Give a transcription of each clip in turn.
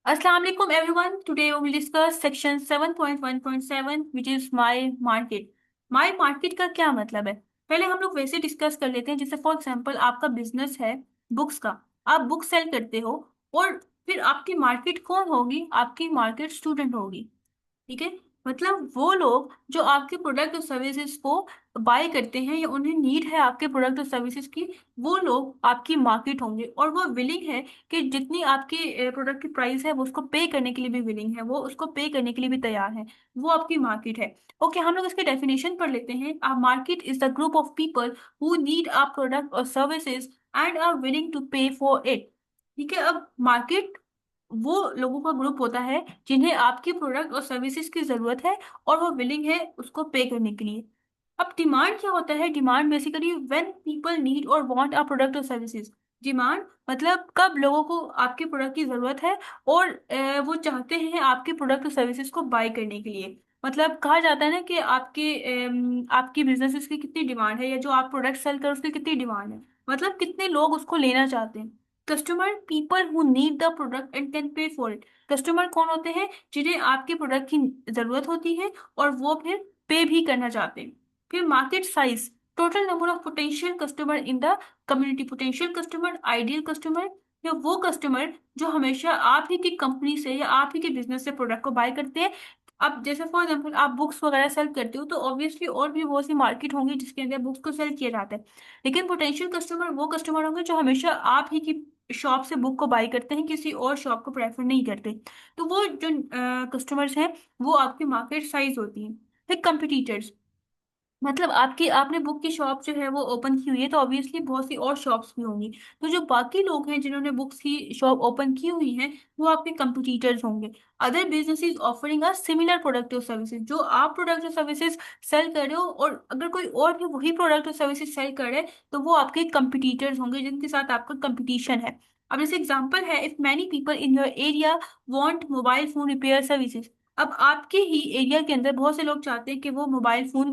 Assalamu alaikum everyone. Today we will discuss section 7.1.7 which is my market. My market का क्या मतलब है? पहले हम लोग वैसे डिस्कस कर लेते हैं, जैसे फॉर एग्जांपल आपका बिजनेस है बुक्स का। आप बुक सेल करते हो और फिर आपकी मार्केट कौन होगी? आपकी मार्केट स्टूडेंट होगी। ठीक है। मतलब वो लोग जो आपके प्रोडक्ट और सर्विसेज को बाय करते हैं या उन्हें नीड है आपके प्रोडक्ट और सर्विसेज की, वो लोग आपकी मार्केट होंगे और वो विलिंग है कि जितनी आपके प्रोडक्ट की प्राइस है वो उसको पे करने के लिए भी विलिंग है, वो उसको पे करने के लिए भी तैयार है। वो आपकी मार्केट है। ओके, हम लोग इसके डेफिनेशन पढ़ लेते हैं। A market is the group of people who need a product और services and are willing to pay for it. ठीक है। अब मार्केट वो लोगों का ग्रुप होता है जिन्हें आपकी प्रोडक्ट और सर्विसेज की जरूरत है और वो विलिंग है उसको पे करने के लिए। अब डिमांड क्या होता है? Demand basically when people need और वांट अ प्रोडक्ट और सर्विसेज। डिमांड मतलब कब लोगों को आपके प्रोडक्ट की जरूरत है और वो चाहते हैं आपके प्रोडक्ट और सर्विसेज को बाय करने के लिए। मतलब कहा जाता है ना कि आपकी बिजनेसेस की कितनी डिमांड है या जो आप प्रोडक्ट सेल कर उसकी कितनी डिमांड है, मतलब कितने लोग उसको लेना चाहते हैं। Customer people who need the product and can pay for it. Customer कौन होते हैं? जिन्हें आपके प्रोडक्ट की जरूरत होती है और वो फिर पे भी करना चाहते हैं। फिर market size, total number of potential customer in the community. Potential customer, ideal customer या वो कस्टमर जो हमेशा आप ही की कंपनी से या आप ही के बिजनेस से प्रोडक्ट को बाय करते हैं। अब जैसे फॉर एग्जाम्पल आप बुक्स वगैरह सेल करते हो तो ऑब्वियसली और भी बहुत सी मार्केट होंगी जिसके अंदर बुक्स को सेल किया जाता है। लेकिन पोटेंशियल कस्टमर वो कस्टमर होंगे जो हमेशा आप ही की शॉप से बुक को बाय करते हैं, किसी और शॉप को प्रेफर नहीं करते। तो वो जो कस्टमर्स हैं वो आपकी मार्केट साइज होती है। फिर कंपिटिटर्स, मतलब आपकी आपने बुक की शॉप जो है वो ओपन की हुई है तो ऑब्वियसली बहुत सी और शॉप्स भी होंगी। तो जो बाकी लोग हैं जिन्होंने बुक्स की शॉप ओपन की हुई है वो आपके कंपिटिटर्स होंगे। Other businesses offering a similar product और सर्विसेज, जो आप प्रोडक्ट और सर्विसेज सेल कर रहे हो और अगर कोई और भी वही प्रोडक्ट और सर्विसेज सेल कर रहे हैं तो वो आपके कंपिटिटर्स होंगे जिनके साथ आपका कंपटीशन है। अब जैसे एग्जाम्पल है, if many people in your area want mobile phone repair services. अब आपके ही एरिया के अंदर बहुत से लोग चाहते हैं कि वो मोबाइल फोन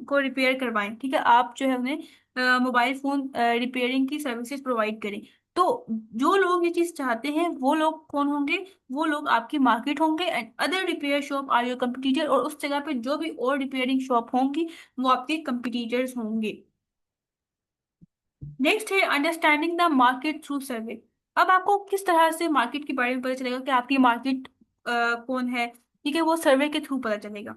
को रिपेयर करवाएं। ठीक है, आप जो है उन्हें मोबाइल फोन रिपेयरिंग की सर्विसेज प्रोवाइड करें। तो जो लोग ये चीज चाहते हैं वो लोग कौन होंगे? वो लोग आपकी मार्केट होंगे and other repair shop are your competitor, और उस जगह पे जो भी और रिपेयरिंग शॉप होंगी वो आपके कंपटीटर्स होंगे। नेक्स्ट है अंडरस्टैंडिंग द मार्केट थ्रू सर्वे। अब आपको किस तरह से मार्केट के बारे में पता चलेगा कि आपकी मार्केट कौन है? ठीक है, वो सर्वे के थ्रू पता चलेगा।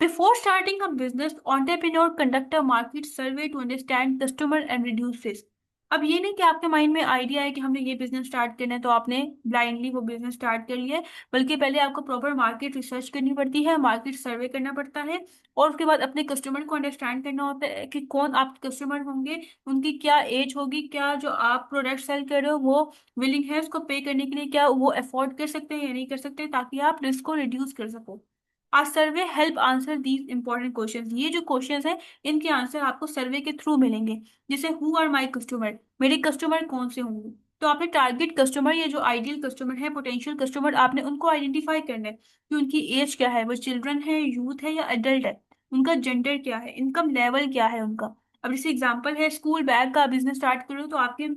Before starting a business, entrepreneur conduct a market survey to understand customer and reduce risk. अब ये नहीं कि आपके माइंड में आइडिया है कि हमने ये बिजनेस स्टार्ट करना है तो आपने ब्लाइंडली वो बिजनेस स्टार्ट कर लिया है, बल्कि पहले आपको प्रॉपर मार्केट रिसर्च करनी पड़ती है, मार्केट सर्वे करना पड़ता है और उसके बाद अपने कस्टमर को अंडरस्टैंड करना होता है कि कौन आपके कस्टमर होंगे, उनकी क्या एज होगी, क्या जो आप प्रोडक्ट सेल कर रहे हो वो विलिंग है उसको पे करने के लिए, क्या वो अफोर्ड कर सकते हैं या नहीं कर सकते, ताकि आप रिस्क को रिड्यूस कर सको। आज survey help answer these important questions. ये जो क्वेश्चंस हैं इनके आंसर आपको सर्वे के थ्रू मिलेंगे। जैसे हु आर माई कस्टमर, मेरे कस्टमर कौन से होंगे? तो आपने टारगेट कस्टमर या जो आइडियल कस्टमर है, पोटेंशियल कस्टमर, आपने उनको आइडेंटिफाई करना है कि उनकी एज क्या है, वो चिल्ड्रन है, यूथ है या एडल्ट है, उनका जेंडर क्या है, इनकम लेवल क्या है उनका। अब जैसे एग्जाम्पल है, स्कूल बैग का बिजनेस स्टार्ट करो तो आपके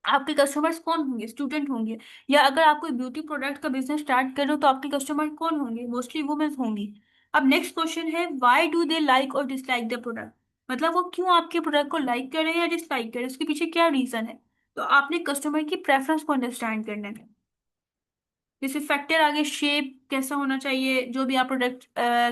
आपके कस्टमर्स कौन होंगे? स्टूडेंट होंगे। या अगर आप कोई ब्यूटी प्रोडक्ट का बिजनेस स्टार्ट कर रहे हो तो आपके कस्टमर कौन होंगे? मोस्टली वुमेन होंगी। अब नेक्स्ट क्वेश्चन है, व्हाई डू दे लाइक और डिसलाइक द प्रोडक्ट। मतलब वो क्यों आपके प्रोडक्ट को लाइक कर रहे हैं या डिसलाइक कर रहे हैं, उसके पीछे क्या रीजन है? तो आपने कस्टमर की प्रेफरेंस को अंडरस्टैंड करना है। जैसे फैक्टर आगे, शेप कैसा होना चाहिए, जो भी आप प्रोडक्ट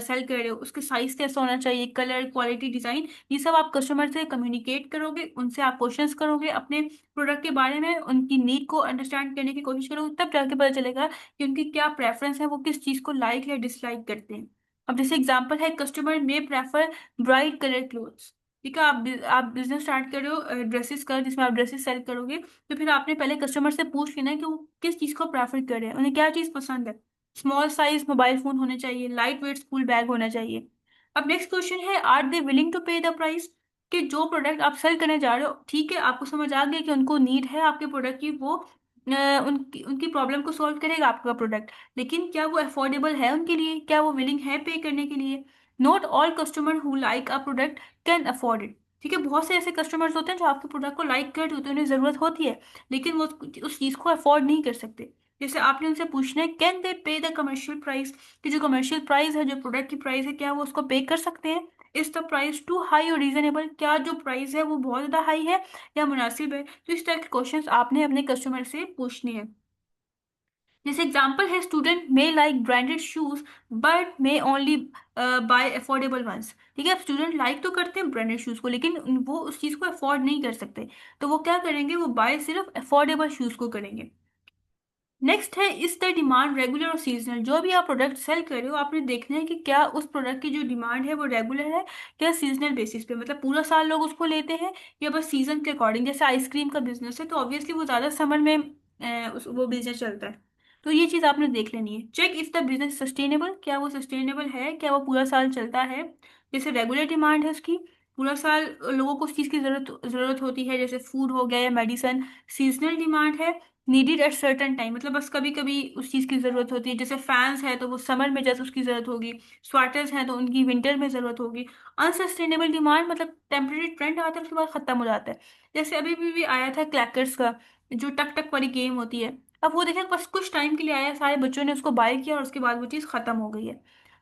सेल कर रहे हो उसके साइज कैसा होना चाहिए, कलर, क्वालिटी, डिजाइन, ये सब आप कस्टमर से कम्युनिकेट करोगे, उनसे आप क्वेश्चंस करोगे अपने प्रोडक्ट के बारे में, उनकी नीड को अंडरस्टैंड करने की कोशिश करोगे, तब जाके पता चलेगा कि उनकी क्या प्रेफरेंस है, वो किस चीज को लाइक या डिसलाइक करते हैं। अब जैसे एग्जाम्पल है, कस्टमर मे प्रेफर ब्राइट कलर क्लोथ्स। ठीक है, आप बिजनेस स्टार्ट कर रहे हो ड्रेसेस का, जिसमें आप ड्रेसेस सेल करोगे, तो फिर आपने पहले कस्टमर से पूछ लेना है कि वो किस चीज को प्रेफर कर रहे हैं, उन्हें क्या चीज पसंद है। स्मॉल साइज मोबाइल फोन होने चाहिए, लाइट वेट स्कूल बैग होना चाहिए। अब नेक्स्ट क्वेश्चन है, आर दे विलिंग टू पे द प्राइस। कि जो प्रोडक्ट आप सेल करने जा रहे हो, ठीक है, आपको समझ आ गया कि उनको नीड है आपके प्रोडक्ट की, वो उनकी उनकी प्रॉब्लम को सॉल्व करेगा आपका प्रोडक्ट, लेकिन क्या वो अफोर्डेबल है उनके लिए, क्या वो विलिंग है पे करने के लिए? Not all customer who like a product can afford it. ठीक है, बहुत से ऐसे कस्टमर्स होते हैं जो आपके प्रोडक्ट को लाइक करते होते हैं, उन्हें जरूरत होती है, लेकिन वो उस चीज को अफोर्ड नहीं कर सकते। जैसे आपने उनसे पूछना है कैन दे पे द कमर्शियल प्राइस, कि जो कमर्शियल प्राइस है, जो प्रोडक्ट की प्राइस है, क्या वो उसको पे कर सकते हैं? Is the price too high और रीजनेबल, क्या जो प्राइस है वो बहुत ज्यादा हाई है या मुनासिब है? तो इस तरह के क्वेश्चंस आपने अपने कस्टमर से पूछने हैं। जैसे एग्जांपल है, student may like branded shoes but may only buy affordable ones. ठीक है, अब स्टूडेंट लाइक तो करते हैं ब्रांडेड शूज को, लेकिन वो उस चीज को अफोर्ड नहीं कर सकते, तो वो क्या करेंगे, वो बाय सिर्फ अफोर्डेबल शूज को करेंगे। नेक्स्ट है, इस द डिमांड रेगुलर और सीजनल, जो भी आप प्रोडक्ट सेल कर रहे हो आपने देखना है कि क्या उस प्रोडक्ट की जो डिमांड है वो रेगुलर है या सीजनल बेसिस पे, मतलब पूरा साल लोग उसको लेते हैं या बस सीजन के अकॉर्डिंग। जैसे आइसक्रीम का बिजनेस है तो ऑब्वियसली वो ज़्यादा समर में वो बिजनेस चलता है। तो ये चीज़ आपने देख लेनी है। Check if the business sustainable, क्या वो सस्टेनेबल है, क्या वो पूरा साल चलता है। जैसे रेगुलर डिमांड है उसकी, पूरा साल लोगों को उस चीज़ की ज़रूरत होती है, जैसे फूड हो गया या मेडिसन। सीजनल डिमांड है, नीडेड एट सर्टन टाइम, मतलब बस कभी कभी उस चीज़ की ज़रूरत होती है। जैसे फैंस है तो वो समर में जैसे उसकी ज़रूरत होगी, स्वेटर्स हैं तो उनकी विंटर में ज़रूरत होगी। अनसस्टेनेबल डिमांड मतलब टेम्परेरी ट्रेंड आता है उसके बाद ख़त्म हो जाता है। जैसे अभी भी आया था क्रैकर्स का, जो टक टक वाली गेम होती है, अब वो देखें बस कुछ टाइम के लिए आया, सारे बच्चों ने उसको बाय किया और उसके बाद वो चीज़ ख़त्म हो गई है।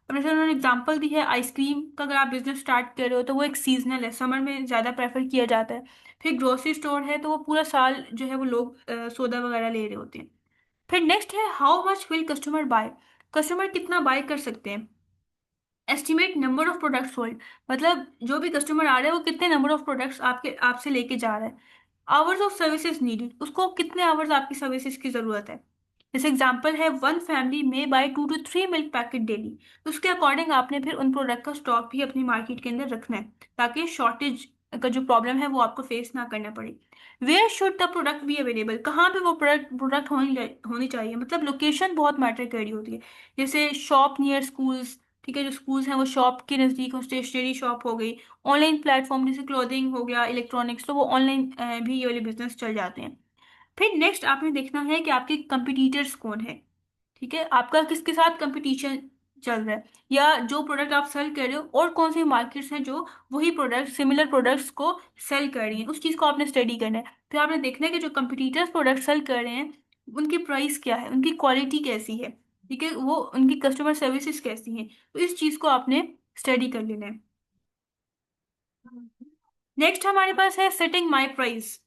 अब जैसे उन्होंने एग्जाम्पल दी है आइसक्रीम का, अगर आप बिजनेस स्टार्ट कर रहे हो तो वो एक सीजनल है, समर में ज़्यादा प्रेफर किया जाता है। फिर ग्रोसरी स्टोर है तो वो पूरा साल जो है वो लोग सौदा वगैरह ले रहे होते हैं। फिर नेक्स्ट है, how much will customer bye, customer कितना बाय कर सकते हैं। Estimate number of products sold, मतलब जो भी कस्टमर आ रहे हैं वो कितने नंबर ऑफ प्रोडक्ट्स आपके आपसे लेके जा रहा है। आवर्स ऑफ सर्विसेज नीडेड, उसको कितने आवर्स आपकी सर्विसेज की जरूरत है। जैसे एग्जांपल है, वन फैमिली में buy 2 to 3 milk packet daily, तो उसके अकॉर्डिंग आपने फिर उन प्रोडक्ट का स्टॉक भी अपनी मार्केट के अंदर रखना है, ताकि शॉर्टेज का जो प्रॉब्लम है वो आपको फेस ना करना पड़े। Where should the product be available, कहाँ पे वो प्रोडक्ट होनी चाहिए, मतलब लोकेशन बहुत मैटर कर रही होती है। जैसे शॉप नियर स्कूल्स, ठीक है, जो स्कूल्स हैं वो शॉप के नज़दीक हो, स्टेशनरी शॉप हो गई, ऑनलाइन प्लेटफॉर्म जैसे क्लोथिंग हो गया, इलेक्ट्रॉनिक्स, तो वो ऑनलाइन भी ये वाले बिजनेस चल जाते हैं। फिर नेक्स्ट आपने देखना है कि आपके कंपटीटर्स कौन है। ठीक है, आपका किसके साथ कंपटीशन चल रहा है, या जो प्रोडक्ट आप सेल कर रहे हो और कौन सी मार्केट्स हैं जो वही प्रोडक्ट, सिमिलर प्रोडक्ट्स को सेल कर रही हैं, उस चीज़ को आपने स्टडी करना है। फिर आपने देखना है कि जो कंपटीटर्स प्रोडक्ट सेल कर रहे हैं उनकी प्राइस क्या है, उनकी क्वालिटी कैसी है, ठीक है, वो उनकी कस्टमर सर्विसेज कैसी हैं, तो इस चीज़ को आपने स्टडी कर लेना है। नेक्स्ट हमारे पास है सेटिंग माई प्राइस।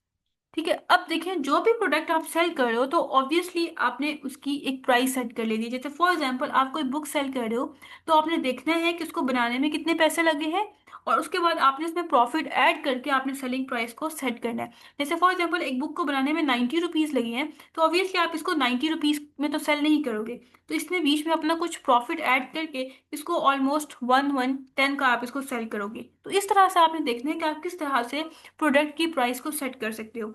ठीक है, अब देखें जो भी प्रोडक्ट आप सेल कर रहे हो तो ऑब्वियसली आपने उसकी एक प्राइस सेट कर लेनी है। जैसे फॉर एग्जांपल आप कोई बुक सेल कर रहे हो तो आपने देखना है कि उसको बनाने में कितने पैसे लगे हैं, और उसके बाद आपने इसमें प्रॉफिट ऐड करके आपने सेलिंग प्राइस को सेट करना है। जैसे फॉर एग्जांपल एक बुक को बनाने में 90 रुपीज़ लगे हैं, तो ऑब्वियसली आप इसको 90 रुपीज़ में तो सेल नहीं करोगे, तो इसमें बीच में अपना कुछ प्रॉफिट ऐड करके इसको ऑलमोस्ट 110 का आप इसको सेल करोगे। तो इस तरह से आपने देखना है कि आप किस तरह से प्रोडक्ट की प्राइस को सेट कर सकते हो।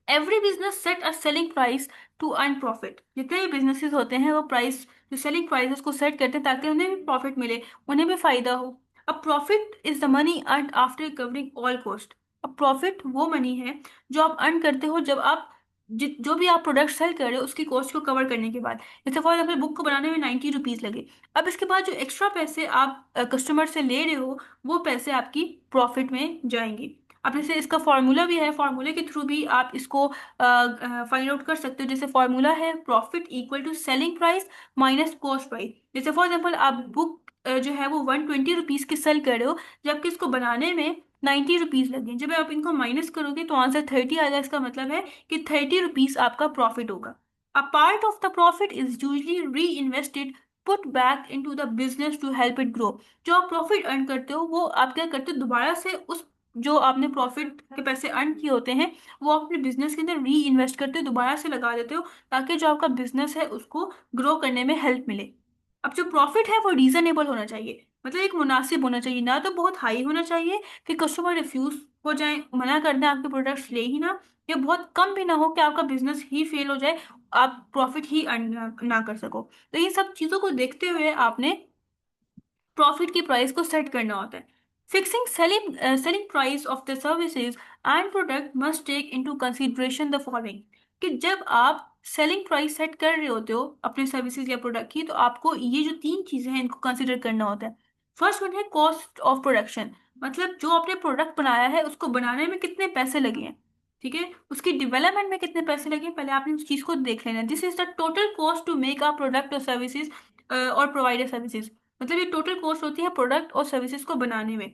Every business set a selling price to earn profit, जितने भी बिजनेसेस होते हैं वो प्राइस, जो सेलिंग प्राइस उसको सेट करते हैं ताकि उन्हें भी प्रॉफिट मिले, उन्हें भी फायदा हो। अब profit is the money earn after covering all cost. अब प्रॉफिट वो मनी है जो आप अर्न करते हो जब आप जो भी आप प्रोडक्ट सेल कर रहे हो उसकी कॉस्ट को कवर करने के बाद। जैसे फॉर एग्जाम्पल बुक को बनाने में 90 रुपीज़ लगे, अब इसके बाद जो एक्स्ट्रा पैसे आप कस्टमर से ले रहे हो वो पैसे आपकी प्रॉफिट में जाएंगे। अब जैसे इसका फॉर्मूला भी है, फॉर्मूले के थ्रू भी आप इसको फाइंड आउट कर सकते हो। जैसे फॉर्मूला है, profit equal to selling price minus cost price. जैसे फॉर एग्जांपल आप बुक जो है वो 120 रुपीज़ की सेल कर रहे हो, जबकि इसको बनाने में 90 रुपीज़ लगे, जब आप इनको माइनस करोगे तो आंसर 30 आएगा। इसका मतलब है कि 30 रुपीज़ आपका प्रॉफिट होगा। A part of the profit is usually reinvested put back into the business to help it grow. जो आप प्रॉफिट अर्न करते हो वो आप क्या करते हो, दोबारा से उस जो आपने प्रॉफिट के पैसे अर्न किए होते हैं वो आप अपने बिजनेस के अंदर री इन्वेस्ट करते हो, दोबारा से लगा देते हो, ताकि जो आपका बिजनेस है उसको ग्रो करने में हेल्प मिले। अब जो प्रॉफिट है वो रीजनेबल होना चाहिए, मतलब एक मुनासिब होना चाहिए, ना तो बहुत हाई होना चाहिए कि कस्टमर रिफ्यूज हो जाए, मना कर दें आपके प्रोडक्ट्स ले ही ना, या बहुत कम भी ना हो कि आपका बिजनेस ही फेल हो जाए, आप प्रॉफिट ही अर्न ना कर सको। तो ये सब चीज़ों को देखते हुए आपने प्रॉफिट की प्राइस को सेट करना होता है। Fixing selling price of the services and product must take into consideration the following, कि जब आप सेलिंग प्राइस सेट कर रहे होते हो अपने सर्विसेज या प्रोडक्ट की, तो आपको ये जो तीन चीजें हैं इनको कंसीडर करना होता है। फर्स्ट वन है कॉस्ट ऑफ प्रोडक्शन, मतलब जो आपने प्रोडक्ट बनाया है उसको बनाने में कितने पैसे लगे हैं। ठीक है, उसकी डेवलपमेंट में कितने पैसे लगे पहले आपने उस चीज को देख लेना। This is the total cost to make a product और सर्विसेज और प्रोवाइड सर्विसेज, मतलब ये टोटल कॉस्ट होती है प्रोडक्ट और सर्विसेज को बनाने में।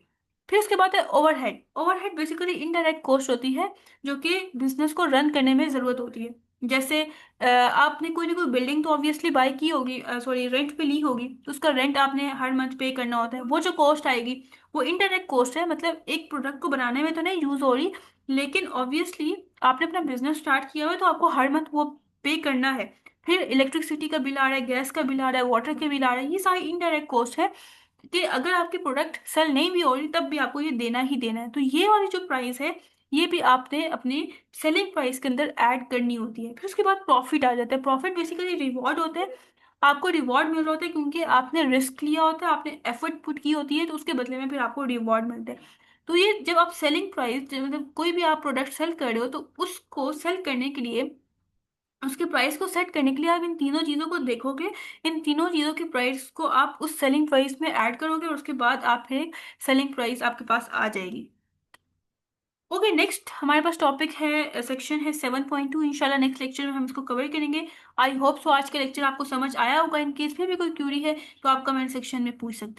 फिर उसके बाद है overhead. Overhead basically indirect cost होती है जो कि बिजनेस को रन करने में जरूरत होती है। जैसे आपने कोई ना कोई बिल्डिंग तो ऑब्वियसली बाय की होगी, सॉरी रेंट पे ली होगी, तो उसका रेंट आपने हर मंथ पे करना होता है। वो जो कॉस्ट आएगी वो इनडायरेक्ट कॉस्ट है, मतलब एक प्रोडक्ट को बनाने में तो नहीं यूज हो रही, लेकिन ऑब्वियसली आपने अपना बिजनेस स्टार्ट किया हुआ है तो आपको हर मंथ वो पे करना है। फिर इलेक्ट्रिसिटी का बिल आ रहा है, गैस का बिल आ रहा है, वाटर का बिल आ रहा है, ये सारी इनडायरेक्ट कॉस्ट है कि अगर आपकी प्रोडक्ट सेल नहीं भी हो रही तब भी आपको ये देना ही देना है। तो ये वाली जो प्राइस है ये भी आपने अपनी सेलिंग प्राइस के अंदर ऐड करनी होती है। फिर उसके बाद प्रॉफिट आ जाता है। प्रॉफिट बेसिकली रिवॉर्ड होते हैं, आपको रिवॉर्ड मिल रहा होता है क्योंकि आपने रिस्क लिया होता है, आपने एफर्ट पुट की होती है, तो उसके बदले में फिर आपको रिवॉर्ड मिलता है। तो ये जब आप सेलिंग प्राइस, मतलब कोई भी आप प्रोडक्ट सेल कर रहे हो तो उसको सेल करने के लिए, उसके प्राइस को सेट करने के लिए आप इन तीनों चीज़ों को देखोगे। इन तीनों चीज़ों की प्राइस को आप उस सेलिंग प्राइस में ऐड करोगे और उसके बाद आप फिर सेलिंग प्राइस आपके पास आ जाएगी। ओके, नेक्स्ट हमारे पास टॉपिक है, सेक्शन है 7.2। इंशाल्लाह नेक्स्ट लेक्चर में हम इसको कवर करेंगे। आई होप सो आज का लेक्चर आपको समझ आया होगा। इन केस में भी कोई क्यूरी है तो आप कमेंट सेक्शन में पूछ सकते हैं।